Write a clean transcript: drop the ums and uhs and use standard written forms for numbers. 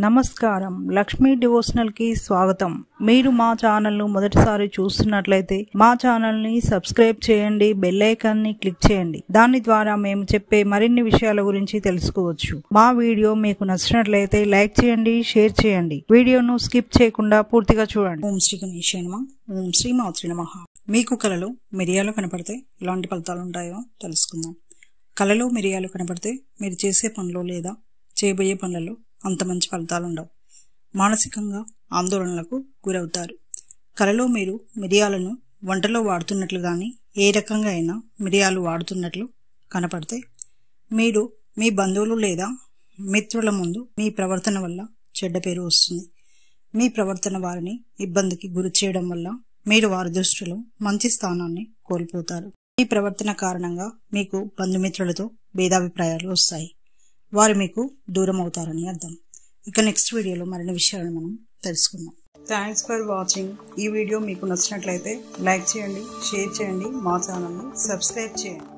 నమస్కారం, లక్ష్మీ డివోషనల్ కి స్వాగతం. మీరు మా ఛానల్ ను మొదటిసారి చూస్తున్నట్లయితే మా ఛానల్ ని సబ్స్క్రైబ్ చేయండి, బెల్ ఐకాన్ ని క్లిక్ చేయండి. దాని ద్వారా మేము చెప్పే మరిన్ని విషయాల గురించి తెలుసుకోవచ్చు. మా వీడియో మీకు నచ్చినట్లయితే లైక్ చేయండి, షేర్ చేయండి. వీడియోను స్కిప్ చేయకుండా పూర్తిగా చూడండి. ఓం శ్రీ గణేశాయ నమః. ఓం శ్రీ మాత్రే నమః. మీకు కలలో మిరియాలు కనపడితే ఎలాంటి ఫలితాలు ఉంటాయో తెలుసుకుందాం. కలలో మిరియాలు కనపడితే మీరు చేసే పనులు లేదా చేయబోయే పనులలో అంత మంచి ఫలితాలు ఉండవు. మానసికంగా ఆందోళనలకు గురవుతారు. కలలో మీరు మిరియాలను వంటలో వాడుతున్నట్లు కానీ ఏ రకంగా అయినా మిరియాలు వాడుతున్నట్లు కనపడితే మీరు మీ బంధువులు లేదా మిత్రుల ముందు మీ ప్రవర్తన వల్ల చెడ్డ పేరు వస్తుంది. మీ ప్రవర్తన వారిని ఇబ్బందికి గురి చేయడం వల్ల మీరు వారి దృష్టిలో మంచి స్థానాన్ని కోల్పోతారు. మీ ప్రవర్తన కారణంగా మీకు బంధుమిత్రులతో భేదాభిప్రాయాలు వస్తాయి. వారు మీకు దూరం అవుతారని అర్థం. ఇక నెక్స్ట్ వీడియోలో మరిన్ని విషయాలను మనం తెలుసుకుందాం. Thanks for watching. ఈ వీడియో మీకు నచ్చినట్లయితే లైక్ చేయండి, షేర్ చేయండి, మా ఛానల్ని సబ్స్క్రైబ్ చేయండి.